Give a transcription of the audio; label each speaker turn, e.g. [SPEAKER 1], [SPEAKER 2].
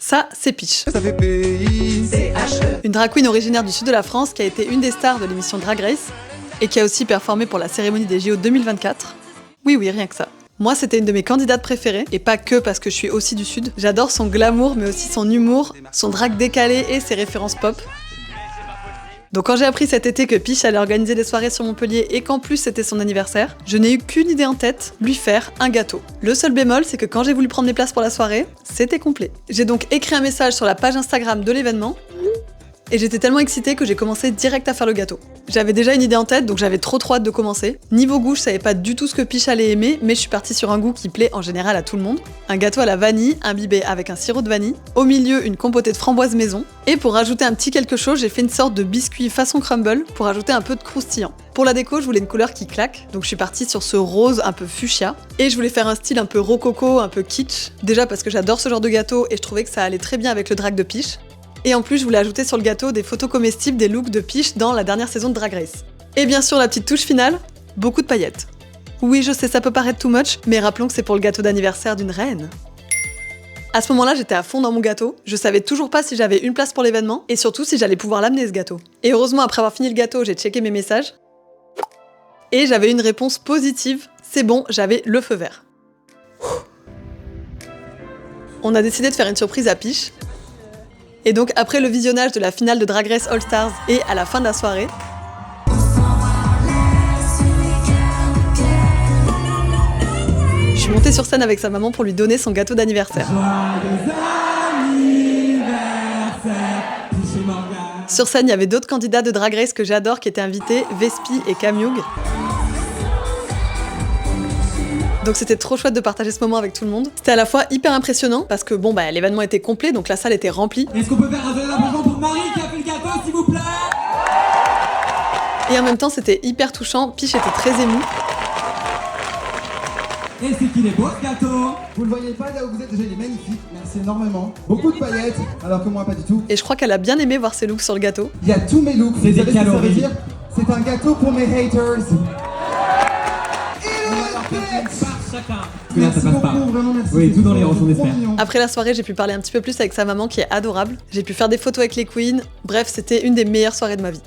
[SPEAKER 1] Ça, c'est Peach.
[SPEAKER 2] Ça fait P-I-C-H-E.
[SPEAKER 1] Une drag queen originaire du sud de la France qui a été une des stars de l'émission Drag Race et qui a aussi performé pour la cérémonie des JO 2024. Oui, rien que ça. Moi, c'était une de mes candidates préférées, et pas que parce que je suis aussi du sud. J'adore son glamour, mais aussi son humour, son drag décalé et ses références pop. Donc quand j'ai appris cet été que Peach allait organiser des soirées sur Montpellier et qu'en plus c'était son anniversaire, je n'ai eu qu'une idée en tête, lui faire un gâteau. Le seul bémol, c'est que quand j'ai voulu prendre les places pour la soirée, c'était complet. J'ai donc écrit un message sur la page Instagram de l'événement, et j'étais tellement excitée que j'ai commencé direct à faire le gâteau. J'avais déjà une idée en tête, donc j'avais trop hâte de commencer. Niveau goût, je savais pas du tout ce que Peach allait aimer, mais je suis partie sur un goût qui plaît en général à tout le monde. Un gâteau à la vanille, imbibé avec un sirop de vanille, au milieu une compotée de framboise maison, et pour rajouter un petit quelque chose, j'ai fait une sorte de biscuit façon crumble pour ajouter un peu de croustillant. Pour la déco, je voulais une couleur qui claque, donc je suis partie sur ce rose un peu fuchsia, et je voulais faire un style un peu rococo, un peu kitsch, déjà parce que j'adore ce genre de gâteau et je trouvais que ça allait très bien avec le drag de Peach. Et en plus, je voulais ajouter sur le gâteau des photos comestibles des looks de Peach dans la dernière saison de Drag Race. Et bien sûr, la petite touche finale, beaucoup de paillettes. Oui, je sais, ça peut paraître too much, mais rappelons que c'est pour le gâteau d'anniversaire d'une reine. À ce moment-là, j'étais à fond dans mon gâteau. Je savais toujours pas si j'avais une place pour l'événement, et surtout si j'allais pouvoir l'amener ce gâteau. Et heureusement, après avoir fini le gâteau, j'ai checké mes messages. Et j'avais une réponse positive. C'est bon, j'avais le feu vert. On a décidé de faire une surprise à Peach. Et donc après le visionnage de la finale de Drag Race All Stars et à la fin de la soirée, je suis montée sur scène avec sa maman pour lui donner son gâteau d'anniversaire. Sur scène, il y avait d'autres candidats de Drag Race que j'adore qui étaient invités, Vespi et Camyoug. Donc c'était trop chouette de partager ce moment avec tout le monde. C'était à la fois hyper impressionnant parce que l'événement était complet, donc la salle était remplie.
[SPEAKER 3] Est-ce qu'on peut faire un tonnerre d'applaudissements pour Marie qui a fait le gâteau, s'il vous plaît?
[SPEAKER 1] Et en même temps, c'était hyper touchant. Peach était très émue.
[SPEAKER 3] Et c'est qu'il est beau ce gâteau!
[SPEAKER 2] Vous le voyez pas là où vous êtes, déjà il est magnifique, merci énormément. Beaucoup de paillettes, alors que moi pas du tout.
[SPEAKER 1] Et je crois qu'elle a bien aimé voir ses looks sur le gâteau.
[SPEAKER 2] Il y a tous mes looks,
[SPEAKER 3] C'est
[SPEAKER 2] vous
[SPEAKER 3] des
[SPEAKER 2] savez ce que ça veut
[SPEAKER 3] calories.
[SPEAKER 2] dire? C'est un gâteau pour mes haters.
[SPEAKER 3] Chacun.
[SPEAKER 2] Merci
[SPEAKER 3] Ça passe
[SPEAKER 2] beaucoup,
[SPEAKER 3] pas.
[SPEAKER 2] vraiment merci.
[SPEAKER 3] Oui, tout dans les
[SPEAKER 2] C'est
[SPEAKER 3] rançons
[SPEAKER 2] trop
[SPEAKER 3] d'espère.
[SPEAKER 2] mignon.
[SPEAKER 1] Après la soirée, j'ai pu parler un petit peu plus avec sa maman qui est adorable. J'ai pu faire des photos avec les queens. Bref, c'était une des meilleures soirées de ma vie.